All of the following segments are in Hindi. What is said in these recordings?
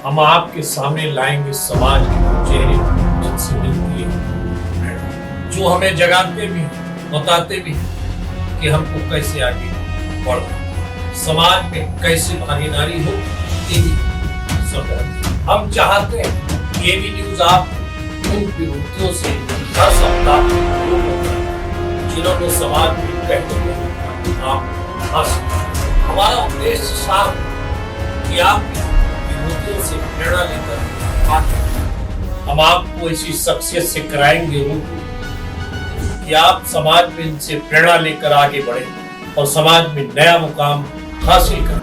हम आपके सामने लाएंगे समाज के वो चेहरे जिनसे मिलती है, जो हमें जगाते भी बताते भी कि हमको कैसे आगे बढ़ना, समाज में कैसे भागीदारी हो, ये भी सब हम चाहते हैं। ये भी न्यूज आप उन विरोधियों से हर सप्ताह जिन्होंने समाज में कहते आप हमारा उद्देश्य साफ कि आप विरोधियों से प्रेरणा लेकर हम आपको ऐसी शख्सियत से कराएंगे कि आप समाज में इनसे प्रेरणा लेकर आगे बढ़े और समाज में नया मुकाम हासिल करें।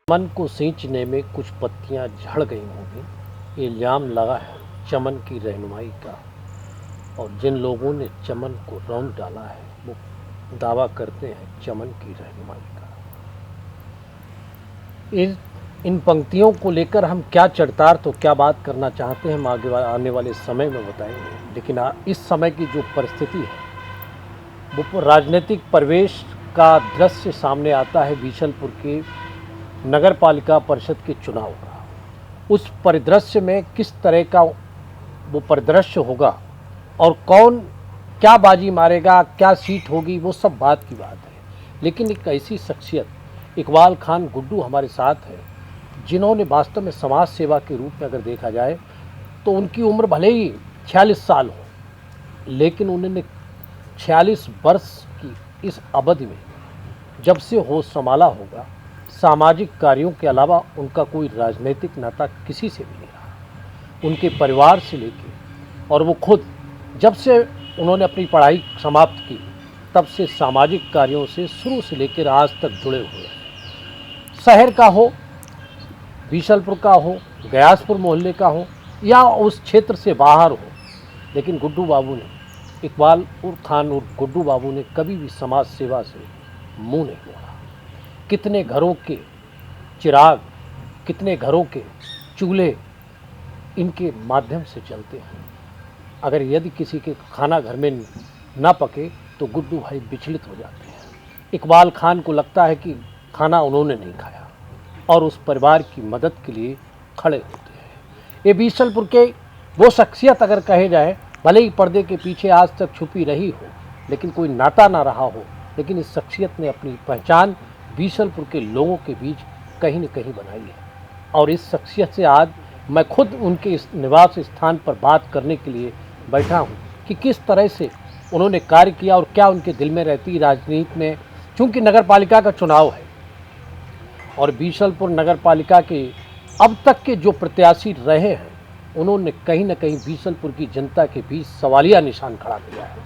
चमन को सींचने में कुछ पत्तियां झड़ गई होंगी, इल्जाम लगा है चमन की रहनुमाई का। और जिन लोगों ने चमन को रौंद डाला है वो दावा करते हैं चमन की रहनुमाई का। इन पंक्तियों को लेकर हम क्या चरितार्थ तो क्या बात करना चाहते हैं हम आने वाले समय में बताएंगे। लेकिन इस समय की जो परिस्थिति है वो राजनीतिक परिवेश का दृश्य सामने आता है बीसलपुर के नगर पालिका परिषद के चुनाव का। उस परिदृश्य में किस तरह का वो परिदृश्य होगा और कौन क्या बाजी मारेगा, क्या सीट होगी, वो सब बात की बात है। लेकिन एक ऐसी शख्सियत इकबाल खान गुड्डू हमारे साथ है जिन्होंने वास्तव में समाज सेवा के रूप में अगर देखा जाए तो उनकी उम्र भले ही 46 साल हो, लेकिन उन्होंने 46 वर्ष की इस अवधि में जब से होश संभाला होगा, सामाजिक कार्यों के अलावा उनका कोई राजनीतिक नाता किसी से भी नहीं रहा। उनके परिवार से लेके और वो खुद जब से उन्होंने अपनी पढ़ाई समाप्त की तब से सामाजिक कार्यों से शुरू से लेकर आज तक जुड़े हुए हैं। शहर का हो, बीसलपुर का हो, गयासपुर मोहल्ले का हो या उस क्षेत्र से बाहर हो, लेकिन गुड्डू बाबू ने, इकबाल खान और गुड्डू बाबू ने कभी भी समाज सेवा से मुंह नहीं मोड़ा। कितने घरों के चिराग, कितने घरों के चूल्हे इनके माध्यम से चलते हैं। अगर यदि किसी के खाना घर में ना पके तो गुड्डू भाई विचलित हो जाते हैं। इकबाल खान को लगता है कि खाना उन्होंने नहीं खाया और उस परिवार की मदद के लिए खड़े होते हैं। ये बीसलपुर के वो शख्सियत अगर कहे जाए, भले ही पर्दे के पीछे आज तक छुपी रही हो, लेकिन कोई नाता ना रहा हो, लेकिन इस शख्सियत ने अपनी पहचान बीसलपुर के लोगों के बीच कहीं न कहीं बनाई है। और इस शख्सियत से आज मैं खुद उनके इस निवास स्थान पर बात करने के लिए बैठा हूं कि किस तरह से उन्होंने कार्य किया और क्या उनके दिल में रहती राजनीति में। चूँकि नगर पालिका का चुनाव है और बीसलपुर नगर पालिका के अब तक के जो प्रत्याशी रहे हैं उन्होंने कहीं न कहीं बीसलपुर की जनता के बीच सवालिया निशान खड़ा किया है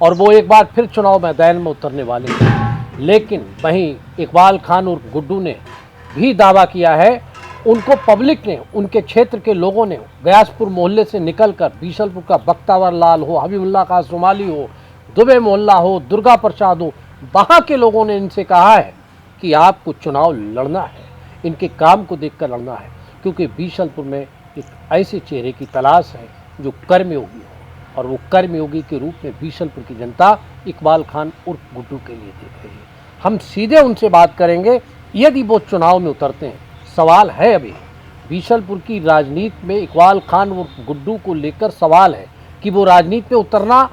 और वो एक बार फिर चुनाव मैदान में उतरने वाले हैं। लेकिन वहीं इकबाल खान और गुड्डू ने भी दावा किया है, उनको पब्लिक ने, उनके क्षेत्र के लोगों ने गयासपुर मोहल्ले से निकलकर बीसलपुर का बख्तावर लाल हो, हबीबुल्ला का सोमाली हो, दुबे मोहल्ला हो, दुर्गा प्रसाद हो, वहाँ के लोगों ने इनसे कहा है कि आपको चुनाव लड़ना है, इनके काम को देखकर लड़ना है, क्योंकि बीसलपुर में एक ऐसे चेहरे की तलाश है जो कर्मयोगी हो और वो कर्मयोगी के रूप में बीसलपुर की जनता इकबाल खान उर्फ गुड्डू के लिए देख रही है। हम सीधे उनसे बात करेंगे यदि वो चुनाव में उतरते हैं। सवाल है अभी बीसलपुर की राजनीति में इकबाल खान उर्फ गुड्डू को लेकर सवाल है कि वो राजनीति में उतरना,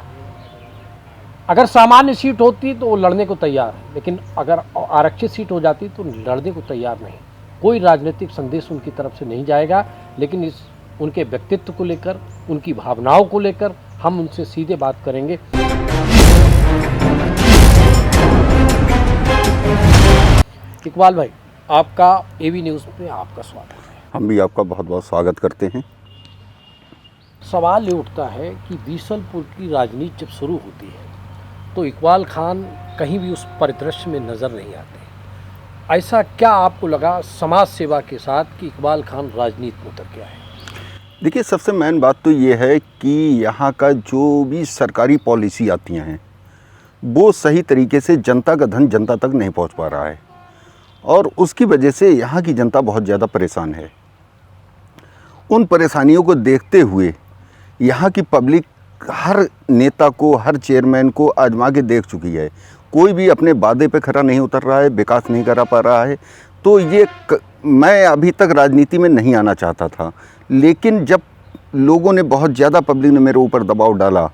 अगर सामान्य सीट होती तो वो लड़ने को तैयार है, लेकिन अगर आरक्षित सीट हो जाती तो लड़ने को तैयार नहीं। कोई राजनीतिक संदेश उनकी तरफ से नहीं जाएगा, लेकिन इस उनके व्यक्तित्व को लेकर, उनकी भावनाओं को लेकर हम उनसे सीधे बात करेंगे। इकबाल भाई, आपका एवी न्यूज़ में आपका स्वागत है। हम भी आपका बहुत बहुत स्वागत करते हैं। सवाल ये उठता है कि बीसलपुर की राजनीति जब शुरू होती है तो इकबाल खान कहीं भी उस परिदृश्य में नज़र नहीं आते। ऐसा क्या आपको लगा समाज सेवा के साथ कि इकबाल खान राजनीति में उतर के आए? देखिए, सबसे मेन बात तो ये है कि यहाँ का जो भी सरकारी पॉलिसी आती हैं वो सही तरीके से जनता का धन जनता तक नहीं पहुँच पा रहा है और उसकी वजह से यहाँ की जनता बहुत ज़्यादा परेशान है। उन परेशानियों को देखते हुए यहाँ की पब्लिक हर नेता को, हर चेयरमैन को आजमा के देख चुकी है। कोई भी अपने वादे पे खरा नहीं उतर रहा है, विकास नहीं करा पा रहा है। तो ये मैं अभी तक राजनीति में नहीं आना चाहता था, लेकिन जब लोगों ने, बहुत ज़्यादा पब्लिक ने मेरे ऊपर दबाव डाला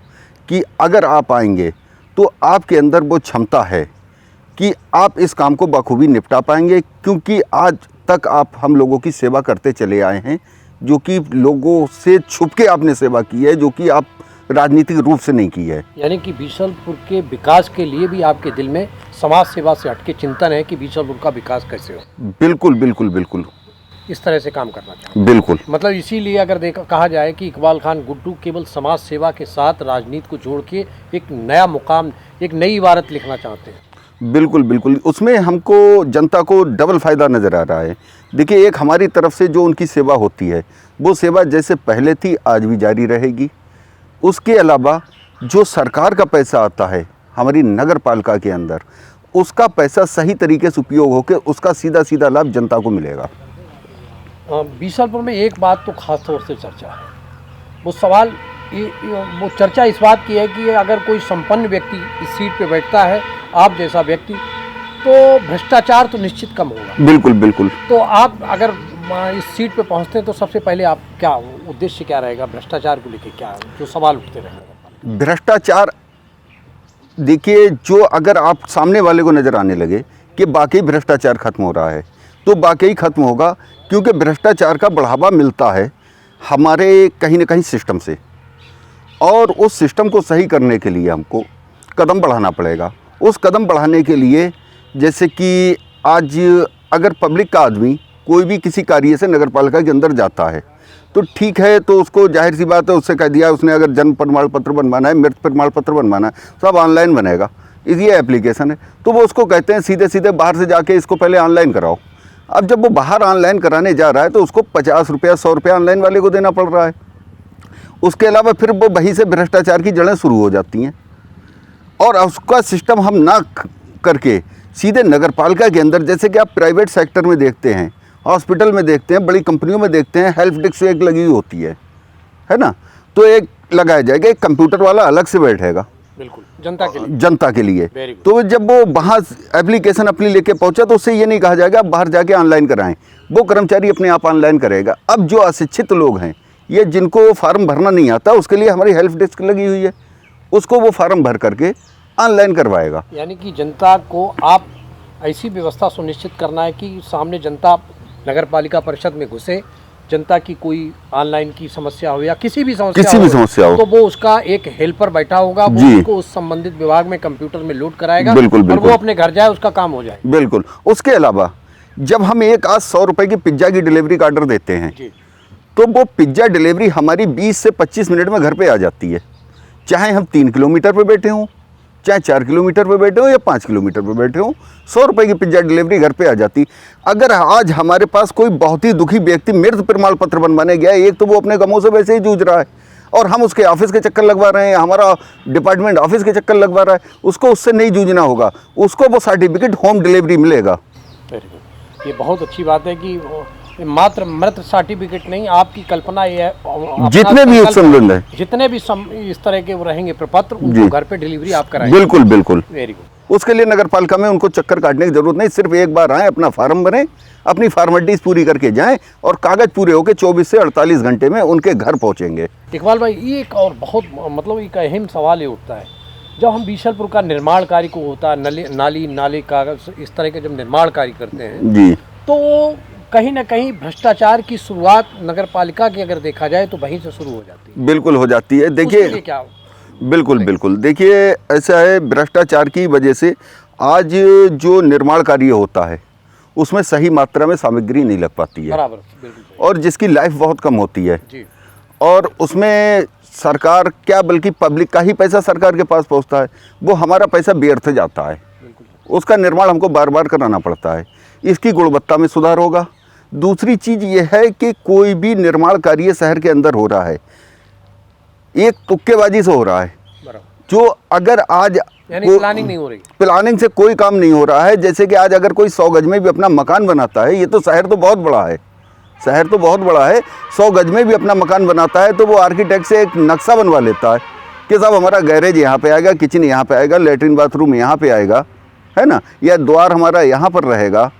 कि अगर आप आएंगे तो आपके अंदर वो क्षमता है कि आप इस काम को बखूबी निपटा पाएंगे, क्योंकि आज तक आप हम लोगों की सेवा करते चले आए हैं, जो कि लोगों से छुप के आपने सेवा की है, जो कि आप राजनीतिक रूप से नहीं की है। यानी कि बीसलपुर के विकास के लिए भी आपके दिल में समाज सेवा से हटके चिंतन है कि बीसलपुर का विकास कैसे हो। बिल्कुल बिल्कुल बिल्कुल इस तरह से काम करना चाहिए। बिल्कुल। मतलब इसीलिए अगर कहा जाए कि इकबाल खान गुड्डू केवल समाज सेवा के साथ राजनीति को जोड़ के एक नया मुकाम, एक नई इबारत लिखना चाहते हैं। बिल्कुल बिल्कुल, उसमें हमको जनता को डबल फ़ायदा नज़र आ रहा है। देखिए, एक हमारी तरफ से जो उनकी सेवा होती है वो सेवा जैसे पहले थी आज भी जारी रहेगी। उसके अलावा जो सरकार का पैसा आता है हमारी नगर पालिका के अंदर, उसका पैसा सही तरीके से उपयोग होकर उसका सीधा सीधा लाभ जनता को मिलेगा। बीसलपुर में एक बात तो खास तौर से चर्चा है, वो सवाल वो चर्चा इस बात की है कि अगर कोई संपन्न व्यक्ति इस सीट पे बैठता है, आप जैसा व्यक्ति, तो भ्रष्टाचार तो निश्चित कम होगा। बिल्कुल बिल्कुल। तो आप अगर इस सीट पे पहुंचते हैं तो सबसे पहले आप क्या उद्देश्य क्या रहेगा भ्रष्टाचार को लेकर, क्या जो सवाल उठते रहेंगे? भ्रष्टाचार, देखिए, जो अगर आप सामने वाले को नज़र आने लगे कि वाकई भ्रष्टाचार खत्म हो रहा है तो वाकई खत्म होगा, क्योंकि भ्रष्टाचार का बढ़ावा मिलता है हमारे कहीं ना कहीं सिस्टम से, और उस सिस्टम को सही करने के लिए हमको कदम बढ़ाना पड़ेगा। उस कदम बढ़ाने के लिए, जैसे कि आज अगर पब्लिक का आदमी कोई भी किसी कार्य से नगर पालिका के अंदर जाता है तो ठीक है, तो उसको जाहिर सी बात है, उससे कह दिया उसने अगर जन्म प्रमाण पत्र बनवाना है, मृत्यु प्रमाण पत्र बनवाना है, सब ऑनलाइन बनेगा, ये एप्लीकेशन है। तो वो उसको कहते हैं सीधे सीधे बाहर से जाके इसको पहले ऑनलाइन कराओ। अब जब वो बाहर ऑनलाइन कराने जा रहा है तो उसको 50 रुपया 100 रुपया ऑनलाइन वाले को देना पड़ रहा है। उसके अलावा फिर वो वहीं से भ्रष्टाचार की जड़ें शुरू हो जाती हैं, और उसका सिस्टम हम ना करके सीधे नगर पालिका के अंदर, जैसे कि आप प्राइवेट सेक्टर में देखते हैं, हॉस्पिटल में देखते हैं, बड़ी कंपनियों में देखते हैं, हेल्प डेस्क एक लगी हुई होती है ना, तो एक लगाया जाएगा, एक कंप्यूटर वाला अलग से बैठेगा, बिल्कुल जनता के लिए। तो जब वो वहाँ एप्लीकेशन अपनी लेके पहुंचा तो उससे ये नहीं कहा जाएगा आप बाहर जाके ऑनलाइन कराएं, वो कर्मचारी अपने आप ऑनलाइन करेगा। अब जो अशिक्षित लोग हैं, ये जिनको फार्म भरना नहीं आता, उसके लिए हमारी हेल्प डेस्क लगी हुई है, उसको वो फार्म भर करके ऑनलाइन करवाएगा। यानी कि जनता को आप ऐसी व्यवस्था सुनिश्चित करना है कि सामने जनता नगर पालिका परिषद में घुसे, जनता की कोई ऑनलाइन की समस्या हो या किसी भी समस्या हो, तो वो उसका एक हेल्पर बैठा होगा, वो उसको उस संबंधित विभाग में कंप्यूटर में लोड कराएगा, बिल्कुल, और वो अपने घर जाए, उसका काम हो जाए। बिल्कुल। उसके अलावा जब हम एक आज 100 रुपए की पिज्जा की डिलीवरी का ऑर्डर देते हैं तो वो पिज्जा डिलीवरी हमारी 20 से 25 मिनट में घर पे आ जाती है, चाहे हम 3 किलोमीटर पे बैठे हों, चाहे 4 किलोमीटर पे बैठे हो या 5 किलोमीटर पे बैठे हो, 100 रुपए की पिज्जा डिलीवरी घर पे आ जाती। अगर आज हमारे पास कोई बहुत ही दुखी व्यक्ति मृत्यु प्रमाण पत्र बनवाने गया है, एक तो वो अपने गमों से वैसे ही जूझ रहा है और हम उसके ऑफिस के चक्कर लगवा रहे हैं, हमारा डिपार्टमेंट ऑफिस के चक्कर लगवा रहा है, उसको उससे नहीं जूझना होगा, उसको वो सर्टिफिकेट होम डिलीवरी मिलेगा। ये बहुत अच्छी बात है कि मात्र मृत सर्टिफिकेट नहीं, आपकी कल्पना ये है, जितने भी संबंध है, जितने भी इस तरह के वो रहेंगे प्रपत्र, उनको घर पे डिलीवरी आप कराएंगे। बिल्कुल बिल्कुल। Very good. उसके लिए नगर पालिका में उनको चक्कर काटने की जरूरत नहीं, सिर्फ एक बार आए, अपना फार्म भरें, अपनी फॉर्मेलिटीज पूरी करके जाएं और कागज पूरे होकर 24 से 48 घंटे में उनके घर पहुंचेंगे। इकबाल भाई, ये एक और बहुत मतलब एक अहम सवाल ये उठता है, जब हम बीसलपुर का निर्माण कार्य को होता है, नाली नाले कागज इस तरह के जब निर्माण कार्य करते हैं जी, तो कहीं ना कहीं भ्रष्टाचार की शुरुआत नगर पालिका की अगर देखा जाए तो वहीं से शुरू हो जाती है। बिल्कुल हो जाती है। देखिए क्या, बिल्कुल बिल्कुल, देखिए ऐसा है, भ्रष्टाचार की वजह से आज जो निर्माण कार्य होता है उसमें सही मात्रा में सामग्री नहीं लग पाती है, बराबर, बिल्कुल, और जिसकी लाइफ बहुत कम होती है जी। और उसमें सरकार क्या बल्कि पब्लिक का ही पैसा सरकार के पास पहुंचता है, वो हमारा पैसा व्यर्थ जाता है। उसका निर्माण हमको बार बार कराना पड़ता है। इसकी गुणवत्ता में सुधार होगा। दूसरी चीज़ ये है कि कोई भी निर्माण कार्य शहर के अंदर हो रहा है, एक तुक्केबाजी से हो रहा है, जो अगर आज यानी प्लानिंग नहीं हो रही, प्लानिंग से कोई काम नहीं हो रहा है। जैसे कि आज अगर कोई 100 गज में भी अपना मकान बनाता है, ये तो शहर तो बहुत बड़ा है, शहर तो बहुत बड़ा है, 100 गज में भी अपना मकान बनाता है तो वो आर्किटेक्ट से एक नक्शा बनवा लेता है कि साहब हमारा गैरेज यहाँ पे आएगा, किचन यहाँ पे आएगा, लेटरिन बाथरूम यहाँ पे आएगा, है ना, या द्वार हमारा यहाँ पर रहेगा।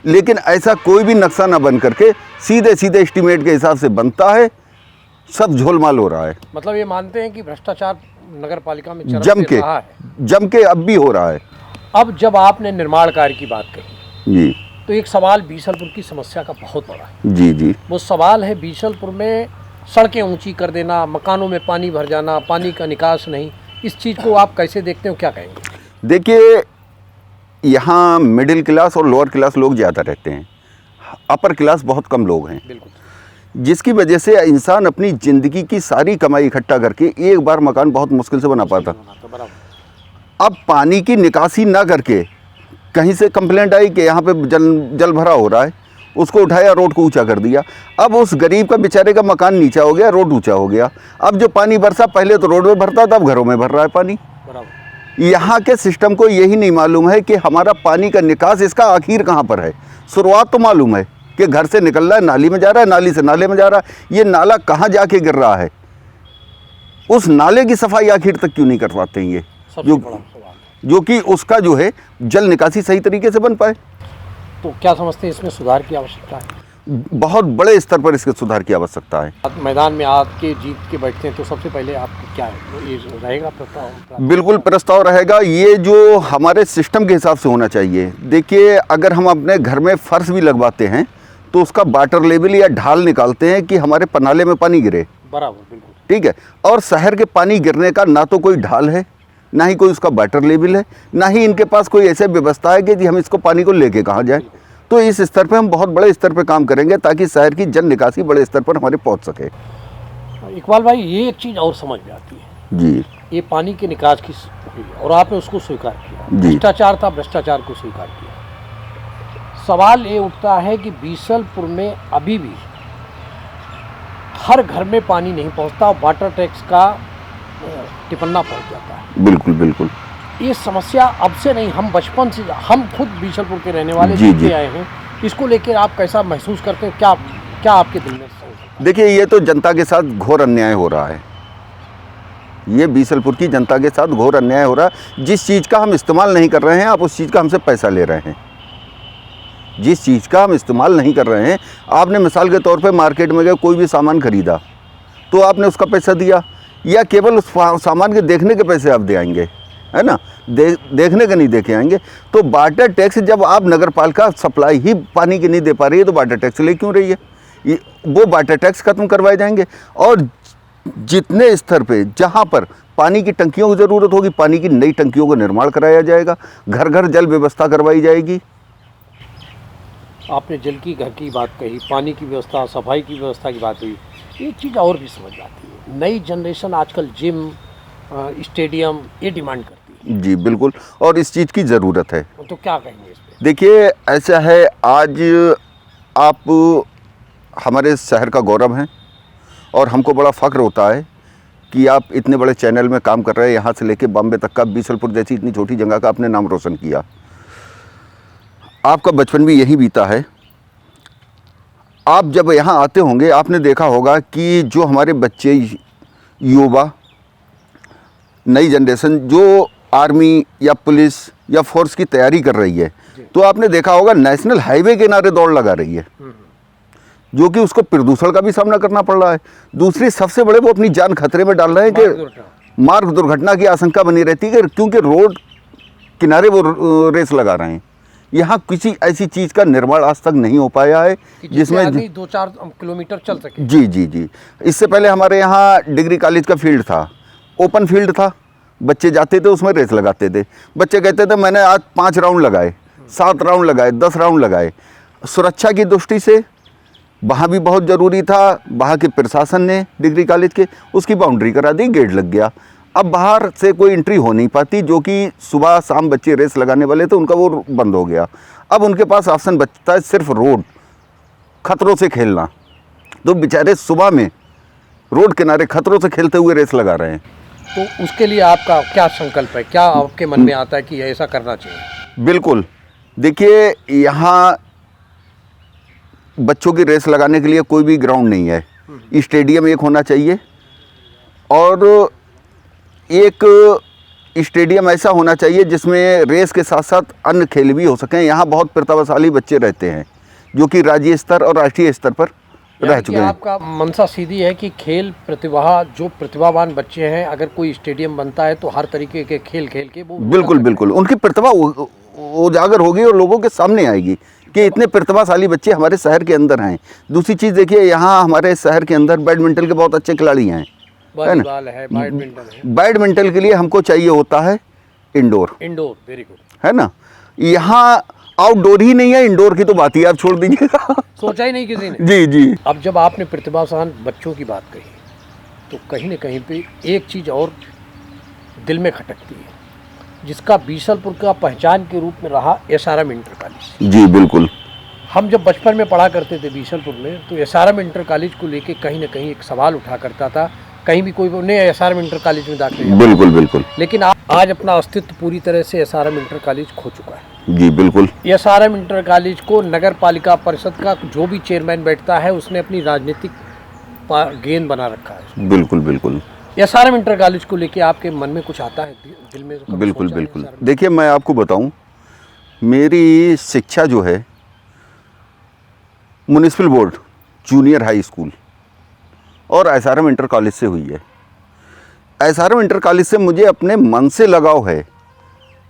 लेकिन ऐसा कोई भी नक्शा ना बन करके सीधे सीधे एस्टीमेट के हिसाब से बनता है, सब झोलमाल हो रहा है। मतलब ये मानते हैं कि भ्रष्टाचार नगर पालिका में जम के अब भी हो रहा है। अब जब आपने निर्माण कार्य की बात कही जी, तो एक सवाल बीसलपुर की समस्या का बहुत बड़ा है। जी जी, वो सवाल है बीसलपुर में सड़कें ऊंची कर देना, मकानों में पानी भर जाना, पानी का निकास नहीं। इस चीज़ को आप कैसे देखते हो, क्या कहेंगे? देखिए, यहाँ मिडिल क्लास और लोअर क्लास लोग ज़्यादा रहते हैं, अपर क्लास बहुत कम लोग हैं। बिल्कुल। जिसकी वजह से इंसान अपनी ज़िंदगी की सारी कमाई इकट्ठा करके एक बार मकान बहुत मुश्किल से बना पाता। अब पानी की निकासी ना करके कहीं से कंप्लेंट आई कि यहाँ पे जल भरा हो रहा है, उसको उठाया, रोड को ऊंचा कर दिया। अब उस गरीब का बेचारे का मकान नीचा हो गया, रोड ऊंचा हो गया। अब जो पानी बरसा, पहले तो रोड में भरता था, अब घरों में भर रहा है पानी। यहाँ के सिस्टम को यही नहीं मालूम है कि हमारा पानी का निकास, इसका आखिर कहाँ पर है। शुरुआत तो मालूम है कि घर से निकल रहा है, नाली में जा रहा है, नाली से नाले में जा रहा है, ये नाला कहाँ जाके गिर रहा है, उस नाले की सफाई आखिर तक क्यों नहीं कर पाते हैं ये, जो कि उसका जो है जल निकासी सही तरीके से बन पाए। तो क्या समझते हैं इसमें सुधार की आवश्यकता है? बहुत बड़े स्तर पर इसके सुधार की आवश्यकता है। आप मैदान में आके जीत के बैठते हैं तो सबसे पहले आपको क्या है, ये रहेगा प्रस्ताव? बिल्कुल प्रस्ताव रहेगा, ये जो हमारे सिस्टम के हिसाब से होना चाहिए। देखिए, अगर हम अपने घर में फर्श भी लगवाते हैं तो उसका वाटर लेवल या ढाल निकालते हैं कि हमारे पनाले में पानी गिरे, बराबर, बिल्कुल ठीक है। और शहर के पानी गिरने का ना तो कोई ढाल है, ना ही कोई उसका वाटर लेवल है, ना ही इनके पास कोई ऐसे व्यवस्था है कि हम इसको पानी को लेके कहाँ जाएं। तो इस स्तर पे हम बहुत बड़े स्तर पे काम करेंगे ताकि शहर की जल निकासी बड़े स्तर पर हमारे पहुंच सके। इकबाल भाई, ये एक चीज़ और समझ में आती है जी, ये पानी के निकास की और आपने उसको स्वीकार किया, भ्रष्टाचार था, भ्रष्टाचार को स्वीकार किया। सवाल ये उठता है कि बीसलपुर में अभी भी हर घर में पानी नहीं पहुंचता, वाटर टैक्स का टिपन्ना पहुंच जाता है। बिल्कुल बिल्कुल, ये समस्या अब से नहीं, हम बचपन से, हम खुद बीसलपुर के रहने वाले जी आए हैं। इसको लेकर आप कैसा महसूस करते हैं, क्या आपके दिल में? देखिए, ये तो जनता के साथ घोर अन्याय हो रहा है, ये बीसलपुर की जनता के साथ घोर अन्याय हो रहा है। जिस चीज़ का हम इस्तेमाल नहीं कर रहे हैं, आप उस चीज़ का हमसे पैसा ले रहे हैं। जिस चीज़ का हम इस्तेमाल नहीं कर रहे हैं, आपने मिसाल के तौर पे मार्केट में गए, कोई भी सामान खरीदा तो आपने उसका पैसा दिया, या केवल उस सामान के देखने के पैसे आप दे आएंगे, है ना, देखने का नहीं देके आएंगे। तो वाटर टैक्स जब आप नगर पालिका सप्लाई ही पानी की नहीं दे पा रही है तो वाटर टैक्स ले क्यों रही है? वो वाटर टैक्स खत्म करवाए जाएंगे और जितने स्तर पे जहाँ पर पानी की टंकियों की ज़रूरत होगी, पानी की नई टंकियों का निर्माण कराया जाएगा, घर घर जल व्यवस्था करवाई जाएगी। आपने जल की, घर की बात कही, पानी की व्यवस्था, सफाई की व्यवस्था की बात हुई। एक चीज़ और भी समझ में आती है, नई जनरेशन आजकल जिम, स्टेडियम ये डिमांड करती है। जी बिल्कुल, और इस चीज़ की ज़रूरत है। तो क्या कहेंगे इस पर? देखिए, ऐसा है, आज आप हमारे शहर का गौरव हैं और हमको बड़ा फ़ख्र होता है कि आप इतने बड़े चैनल में काम कर रहे हैं। यहाँ से लेके बॉम्बे तक का, बीसलपुर जैसी इतनी छोटी जगह का आपने नाम रोशन किया। आपका बचपन भी यही बीता है। आप जब यहाँ आते होंगे, आपने देखा होगा कि जो हमारे बच्चे, युवा, नई जनरेशन जो आर्मी या पुलिस या फोर्स की तैयारी कर रही है, तो आपने देखा होगा नेशनल हाईवे के किनारे दौड़ लगा रही है, जो कि उसको प्रदूषण का भी सामना करना पड़ रहा है। दूसरी सबसे बड़े, वो अपनी जान खतरे में डाल रहे हैं कि मार्ग दुर्घटना की आशंका बनी रहती है क्योंकि रोड किनारे वो रेस लगा रहे हैं। यहाँ किसी ऐसी चीज़ का निर्माण आज तक नहीं हो पाया है जिसमें 2-4 किलोमीटर चल सके। जी जी जी, इससे पहले हमारे यहाँ डिग्री कॉलेज का फील्ड था, ओपन फील्ड था, बच्चे जाते थे, उसमें रेस लगाते थे। बच्चे कहते थे मैंने आज 5 राउंड लगाए, 7 राउंड लगाए, 10 राउंड लगाए। सुरक्षा की दृष्टि से वहाँ भी बहुत ज़रूरी था। वहाँ के प्रशासन ने डिग्री कॉलेज के उसकी बाउंड्री करा दी, गेट लग गया। अब बाहर से कोई एंट्री हो नहीं पाती, जो कि सुबह शाम बच्चे रेस लगाने वाले थे उनका वो बंद हो गया। अब उनके पास ऑप्शन बचता है सिर्फ रोड, खतरों से खेलना। तो बेचारे सुबह में रोड किनारे खतरों से खेलते हुए रेस लगा रहे हैं। तो उसके लिए आपका क्या संकल्प है, क्या आपके मन में आता है कि ऐसा करना चाहिए? बिल्कुल, देखिए यहाँ बच्चों की रेस लगाने के लिए कोई भी ग्राउंड नहीं है। स्टेडियम एक होना चाहिए, और एक स्टेडियम ऐसा होना चाहिए जिसमें रेस के साथ साथ अन्य खेल भी हो सकें। यहाँ बहुत प्रतिभाशाली बच्चे रहते हैं जो कि राज्य स्तर और राष्ट्रीय स्तर पर रह चुके हैं। आपका मंशा सीधी है कि खेल प्रतिभा, जो प्रतिभावान बच्चे हैं, अगर कोई स्टेडियम बनता है तो हर तरीके के खेल खेल के वो बिल्कुल बिल्कुल उनकी प्रतिभा उजागर होगी और लोगों के सामने आएगी कि इतने प्रतिभाशाली बच्चे हमारे शहर के अंदर हैं। दूसरी चीज़ देखिए, यहाँ हमारे शहर के अंदर बैडमिंटन के बहुत अच्छे खिलाड़ी हैं, है ना। बैडमिंटन के लिए हमको चाहिए होता है इंडोर, वेरी गुड, है ना। यहाँ आउटडोर ही नहीं है, इंडोर की तो बात ही आप छोड़ दीजिएगा। सोचा ही नहीं किसी ने। जी जी। अब जब आपने प्रतिभाशाली बच्चों की बात कही तो कहीं न कहीं पे एक चीज़ और दिल में खटकती है, जिसका बीसलपुर का पहचान के रूप में रहा SRM इंटर कॉलेज। जी बिल्कुल। हम जब बचपन में पढ़ा करते थे बीसलपुर में, तो SRM इंटर कॉलेज को लेके कहीं न कहीं एक सवाल उठा करता था, कहीं भी कोई उन्हें SRM इंटर कॉलेज में दाखिल। बिल्कुल बिल्कुल। लेकिन आज अपना अस्तित्व पूरी तरह से SRM इंटर कॉलेज खो चुका है। जी बिल्कुल। SRM इंटर कॉलेज को नगर पालिका परिषद का जो भी चेयरमैन बैठता है उसने अपनी राजनीतिक गेंद बना रखा है। बिल्कुल बिल्कुल। SRM इंटर कॉलेज को लेके आपके मन में कुछ आता है दिल में? बिल्कुल बिल्कुल। देखिए, मैं आपको बताऊं, मेरी शिक्षा जो है municipal board junior high school और SRM इंटर कॉलेज से हुई है। SRM इंटर कॉलेज से मुझे अपने मन से लगाव है।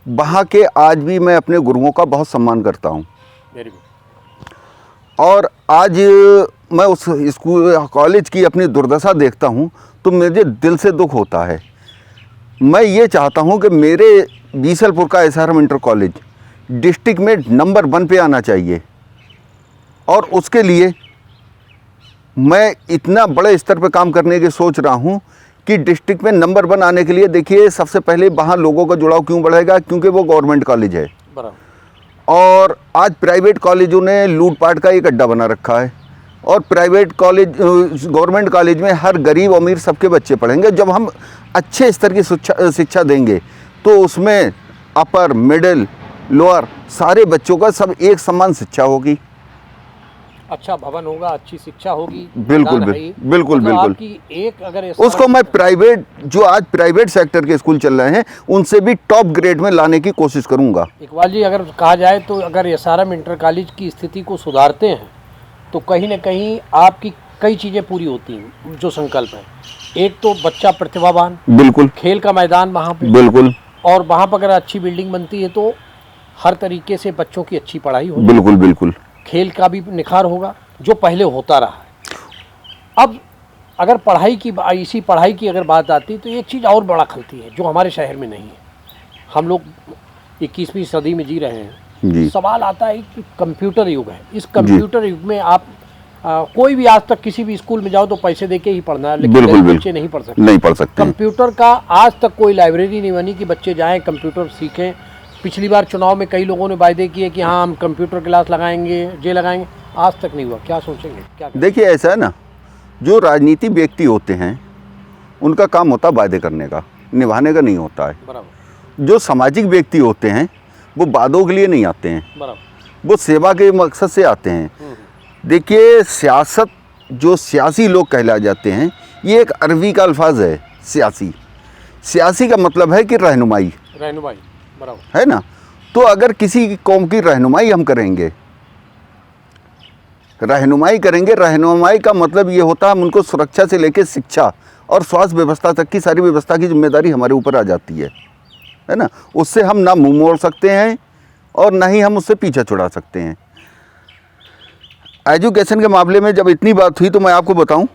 वहाँ के आज भी मैं अपने गुरुओं का बहुत सम्मान करता हूँ। और आज मैं उस स्कूल कॉलेज की अपनी दुर्दशा देखता हूँ तो मुझे दिल से दुख होता है। मैं ये चाहता हूँ कि मेरे बीसलपुर का SRM इंटर कॉलेज डिस्ट्रिक्ट में नंबर 1 पे आना चाहिए, और उसके लिए मैं इतना बड़े स्तर पे काम करने की सोच रहा हूँ कि डिस्ट्रिक्ट में नंबर 1 आने के लिए, देखिए, सबसे पहले वहाँ लोगों का जुड़ाव क्यों बढ़ेगा, क्योंकि वो गवर्नमेंट कॉलेज है। और आज प्राइवेट कॉलेजों ने लूटपाट का एक अड्डा बना रखा है, और प्राइवेट कॉलेज गवर्नमेंट कॉलेज में हर गरीब अमीर सबके बच्चे पढ़ेंगे। जब हम अच्छे स्तर की शिक्षा देंगे तो उसमें अपर मिडिल लोअर सारे बच्चों का सब एक समान शिक्षा होगी, अच्छा भवन होगा, अच्छी शिक्षा होगी। बिल्कुल बिल्कुल बिल्कुल। एक अगर उसको मैं प्राइवेट, जो आज प्राइवेट सेक्टर के स्कूल चल रहे हैं, उनसे भी टॉप ग्रेड में लाने की कोशिश करूंगा। इकबाल जी, अगर कहा जाए तो अगर SRM इंटर कॉलेज की स्थिति को सुधारते हैं तो कहीं न कहीं आपकी कई चीज़ें पूरी होती हैं, जो संकल्प है। एक तो बच्चा प्रतिभावान, बिल्कुल, खेल का मैदान वहाँ पे, बिल्कुल, और वहाँ पर अगर अच्छी बिल्डिंग बनती है तो हर तरीके से बच्चों की अच्छी पढ़ाई होगी। बिल्कुल बिल्कुल। खेल का भी निखार होगा जो पहले होता रहा है। अब अगर इसी पढ़ाई की अगर बात आती है तो एक चीज़ और बड़ा खलती है जो हमारे शहर में नहीं है। हम लोग 21वीं सदी में जी रहे हैं जी। सवाल आता है कि कंप्यूटर युग है, इस कंप्यूटर युग में आप कोई भी आज तक किसी भी स्कूल में जाओ तो पैसे दे के ही पढ़ना है, लेकिन बच्चे नहीं पढ़ सकते। कंप्यूटर का आज तक कोई लाइब्रेरी नहीं बनी कि बच्चे जाएँ कंप्यूटर सीखें। पिछली बार चुनाव में कई लोगों ने वायदे किए कि हाँ हम कंप्यूटर क्लास लगाएंगे, आज तक नहीं हुआ। क्या सोचेंगे? क्या देखिए, ऐसा है ना, जो राजनीति व्यक्ति होते हैं उनका काम होता है वायदे करने का, निभाने का नहीं होता है। बराबर। जो सामाजिक व्यक्ति होते हैं वो वादों के लिए नहीं आते हैं, बराबर, वो सेवा के मकसद से आते हैं। देखिए, सियासत, जो सियासी लोग कहलाए जाते हैं, ये एक अरबी का अल्फाज है, सियासी का मतलब है कि रहनुमाई, है ना। तो अगर किसी कौम की रहनुमाई हम करेंगे, रहनुमाई का मतलब ये होता है हम उनको सुरक्षा से लेकर शिक्षा और स्वास्थ्य व्यवस्था तक की सारी व्यवस्था की जिम्मेदारी हमारे ऊपर आ जाती है ना। उससे हम ना मुंह मोड़ सकते हैं और ना ही हम उससे पीछा छुड़ा सकते हैं। एजुकेशन के मामले में जब इतनी बात हुई तो मैं आपको बताऊं,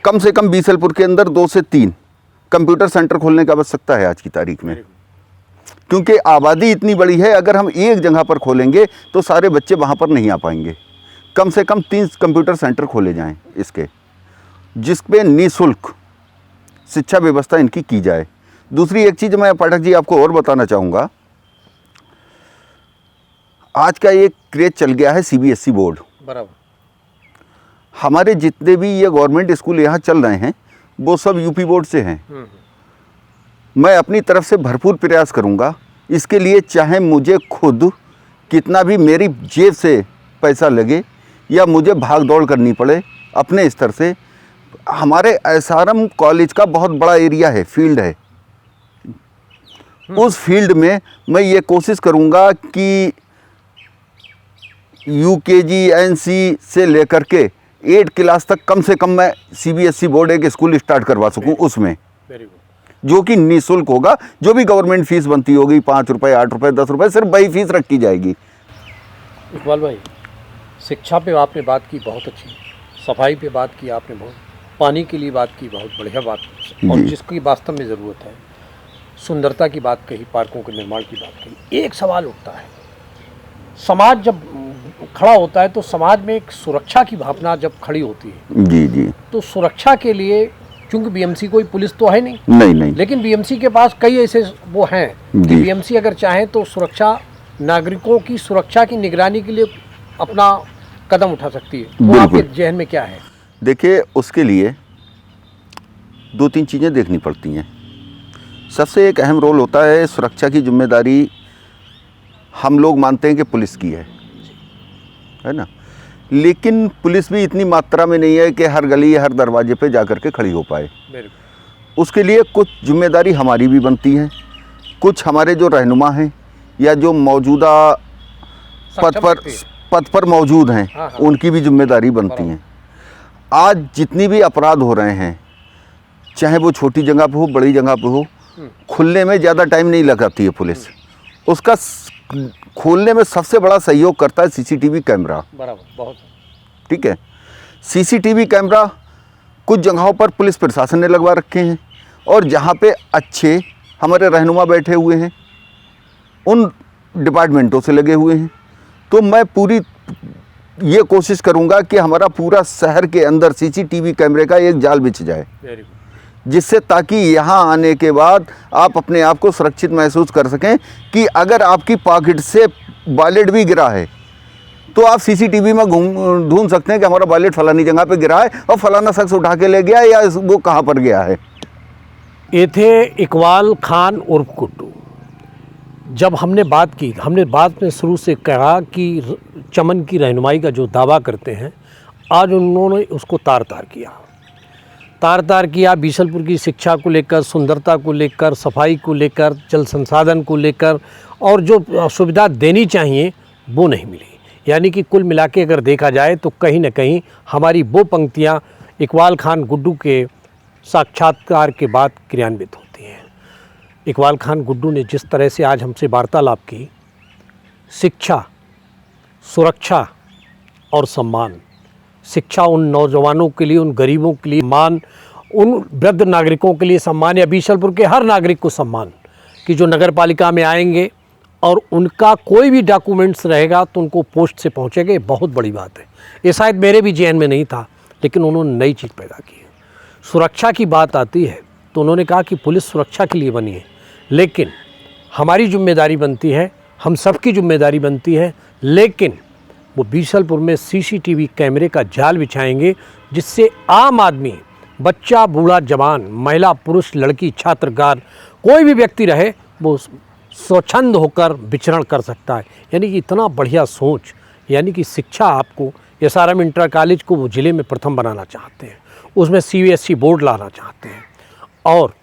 कम से कम बीसलपुर के अंदर 2 से 3 कंप्यूटर सेंटर खोलने की आवश्यकता है आज की तारीख में, क्योंकि आबादी इतनी बड़ी है। अगर हम एक जगह पर खोलेंगे तो सारे बच्चे वहाँ पर नहीं आ पाएंगे। कम से कम 3 कंप्यूटर सेंटर खोले जाएं इसके, जिस पे निःशुल्क शिक्षा व्यवस्था इनकी की जाए। दूसरी एक चीज़ मैं पाठक जी आपको और बताना चाहूँगा, आज का एक क्रेज चल गया है सीबीएसई बोर्ड। बराबर। हमारे जितने भी ये गवर्नमेंट स्कूल यहाँ चल रहे हैं वो सब यूपी बोर्ड से हैं। मैं अपनी तरफ से भरपूर प्रयास करूँगा इसके लिए, चाहे मुझे खुद कितना भी मेरी जेब से पैसा लगे या मुझे भाग दौड़ करनी पड़े अपने स्तर से। हमारे एसआरएम कॉलेज का बहुत बड़ा एरिया है, फील्ड है, उस फील्ड में मैं ये कोशिश करूँगा कि यूकेजी एनसी से लेकर के 8 क्लास तक कम से कम मैं सीबीएसई बोर्ड एक स्कूल स्टार्ट करवा सकूं उसमें, जो कि निःशुल्क होगा। जो भी गवर्नमेंट फीस बनती होगी 5 रुपये, 8 रुपये, 10 रुपये, सिर्फ वही फीस रखी जाएगी। इकबाल भाई, शिक्षा पे आपने बात की बहुत अच्छी, सफाई पे बात की आपने बहुत, पानी के लिए बात की बहुत बढ़िया बात, और जिसकी वास्तव में ज़रूरत है, सुंदरता की बात कही, पार्कों के निर्माण की बात कही। एक सवाल उठता है, समाज जब खड़ा होता है तो समाज में एक सुरक्षा की भावना जब खड़ी होती है, जी जी, तो सुरक्षा के लिए, क्योंकि बीएमसी कोई पुलिस तो है नहीं, नहीं, लेकिन बीएमसी के पास कई ऐसे वो हैं कि बीएमसी अगर चाहे तो सुरक्षा, नागरिकों की सुरक्षा की निगरानी के लिए अपना कदम उठा सकती है। तो आपके जहन में क्या है? देखिए, उसके लिए 2-3 चीज़ें देखनी पड़ती हैं। सबसे एक अहम रोल होता है, सुरक्षा की जिम्मेदारी हम लोग मानते हैं कि पुलिस की है ना, लेकिन पुलिस भी इतनी मात्रा में नहीं है कि हर गली हर दरवाजे पे जा कर के खड़ी हो पाए। उसके लिए कुछ जिम्मेदारी हमारी भी बनती है, कुछ हमारे जो रहनुमा हैं या जो मौजूदा पद पर मौजूद हैं उनकी भी जिम्मेदारी बनती है। आज जितनी भी अपराध हो रहे हैं, चाहे वो छोटी जगह पे हो, बड़ी जगह पे हो, खुलने में ज़्यादा टाइम नहीं लगाती है पुलिस। उसका खोलने में सबसे बड़ा सहयोग करता है सीसीटीवी कैमरा। बराबर, बहुत ठीक है। सीसीटीवी कैमरा कुछ जगहों पर पुलिस प्रशासन ने लगवा रखे हैं, और जहाँ पे अच्छे हमारे रहनुमा बैठे हुए हैं उन डिपार्टमेंटों से लगे हुए हैं। तो मैं पूरी ये कोशिश करूँगा कि हमारा पूरा शहर के अंदर सीसीटीवी कैमरे का एक जाल बिछ जाए, जिससे ताकि यहाँ आने के बाद आप अपने आप को सुरक्षित महसूस कर सकें कि अगर आपकी पॉकेट से वॉलेट भी गिरा है तो आप सीसीटीवी में ढूंढ सकते हैं कि हमारा वॉलेट फलानी जगह पे गिरा है और फलाना शख्स उठा के ले गया या वो कहाँ पर गया है। ये थे इकबाल खान उर्फ गुड्डू। जब हमने बात की, हमने बात में शुरू से कहा कि चमन की रहनुमाई का जो दावा करते हैं, आज उन्होंने उसको तार तार किया। बीसलपुर की शिक्षा को लेकर, सुंदरता को लेकर, सफाई को लेकर, जल संसाधन को लेकर, और जो सुविधा देनी चाहिए वो नहीं मिली। यानी कि कुल मिला के अगर देखा जाए तो कहीं न कहीं हमारी वो पंक्तियाँ इकबाल खान गुड्डू के साक्षात्कार के बाद क्रियान्वित होती हैं। इकबाल खान गुड्डू ने जिस तरह से आज हमसे वार्तालाप की, शिक्षा, सुरक्षा और सम्मान, शिक्षा उन नौजवानों के लिए, उन गरीबों के लिए सम्मान, उन वृद्ध नागरिकों के लिए सम्मान, या बीसलपुर के हर नागरिक को सम्मान, कि जो नगर पालिका में आएंगे और उनका कोई भी डॉक्यूमेंट्स रहेगा तो उनको पोस्ट से पहुँचेगा। ये बहुत बड़ी बात है। ये शायद मेरे भी जहन में नहीं था, लेकिन उन्होंने नई चीज़ पैदा की है। सुरक्षा की बात आती है तो उन्होंने कहा कि पुलिस सुरक्षा के लिए बनी है, लेकिन हमारी जिम्मेदारी बनती है, हम सबकी जिम्मेदारी बनती है, लेकिन वो बीसलपुर में सीसीटीवी कैमरे का जाल बिछाएंगे, जिससे आम आदमी, बच्चा, बूढ़ा, जवान, महिला, पुरुष, लड़की, छात्रगार, कोई भी व्यक्ति रहे, वो स्वच्छंद होकर विचरण कर सकता है। यानी कि इतना बढ़िया सोच, यानी कि शिक्षा आपको, एसआरएम इंटर कॉलेज को वो ज़िले में प्रथम बनाना चाहते हैं, उसमें सीबीएसई बोर्ड लाना चाहते हैं, और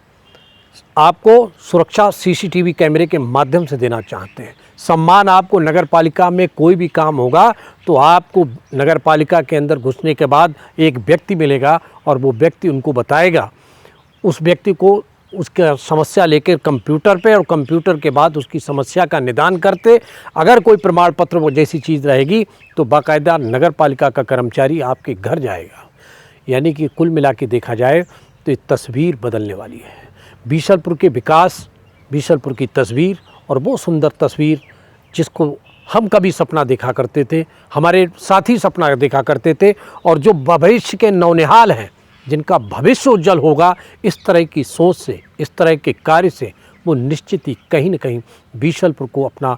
आपको सुरक्षा सीसीटीवी कैमरे के माध्यम से देना चाहते हैं। सम्मान आपको नगर पालिका में कोई भी काम होगा तो आपको नगर पालिका के अंदर घुसने के बाद एक व्यक्ति मिलेगा, और वो व्यक्ति उनको बताएगा, उस व्यक्ति को उसका समस्या लेकर कंप्यूटर पे, और कंप्यूटर के बाद उसकी समस्या का निदान करते, अगर कोई प्रमाण पत्र वो जैसी चीज़ रहेगी तो बाकायदा नगर पालिका का कर्मचारी आपके घर जाएगा। यानी कि कुल मिला के देखा जाए तो ये तस्वीर बदलने वाली है। बीसलपुर के विकास, बीसलपुर की तस्वीर, और वो सुंदर तस्वीर जिसको हम कभी सपना देखा करते थे, हमारे साथी सपना देखा करते थे, और जो भविष्य के नौनिहाल हैं, जिनका भविष्य उज्जवल होगा, इस तरह की सोच से, इस तरह के कार्य से वो निश्चित ही कहीं न कहीं बीसलपुर को अपना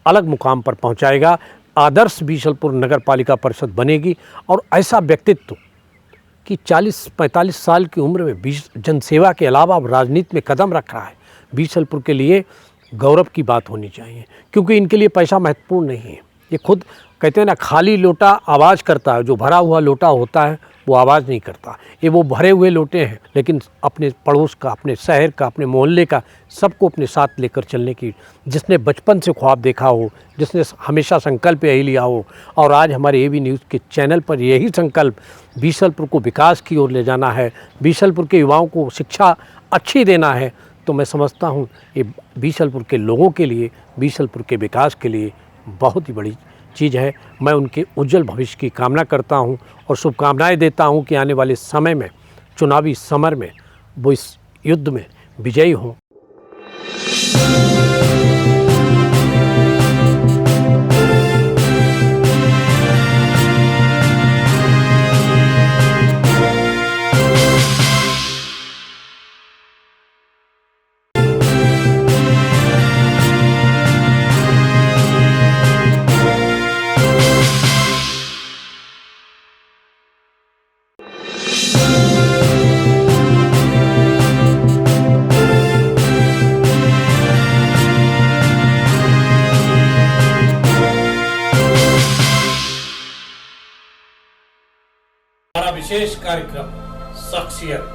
अलग मुकाम पर पहुंचाएगा। आदर्श बीसलपुर नगर पालिका परिषद बनेगी, और ऐसा व्यक्तित्व कि 40-45 साल की उम्र में जनसेवा के अलावा अब राजनीति में कदम रख रहा है, बीसलपुर के लिए गौरव की बात होनी चाहिए, क्योंकि इनके लिए पैसा महत्वपूर्ण नहीं है। ये खुद कहते हैं ना, खाली लोटा आवाज़ करता है, जो भरा हुआ लोटा होता है वो आवाज़ नहीं करता। ये वो भरे हुए लोटे हैं, लेकिन अपने पड़ोस का, अपने शहर का, अपने मोहल्ले का, सबको अपने साथ लेकर चलने की, जिसने बचपन से ख्वाब देखा हो, जिसने हमेशा संकल्प यही लिया हो, और आज हमारे एबी न्यूज़ के चैनल पर यही संकल्प बीसलपुर को विकास की ओर ले जाना है, बीसलपुर के युवाओं को शिक्षा अच्छी देना है, तो मैं समझता हूँ ये बीसलपुर के लोगों के लिए, बीसलपुर के विकास के लिए बहुत ही बड़ी चीज़ है। मैं उनके उज्जवल भविष्य की कामना करता हूँ और शुभकामनाएं देता हूँ कि आने वाले समय में, चुनावी समर में, वो इस युद्ध में विजयी हों। हमारा विशेष कार्यक्रम शख्सियत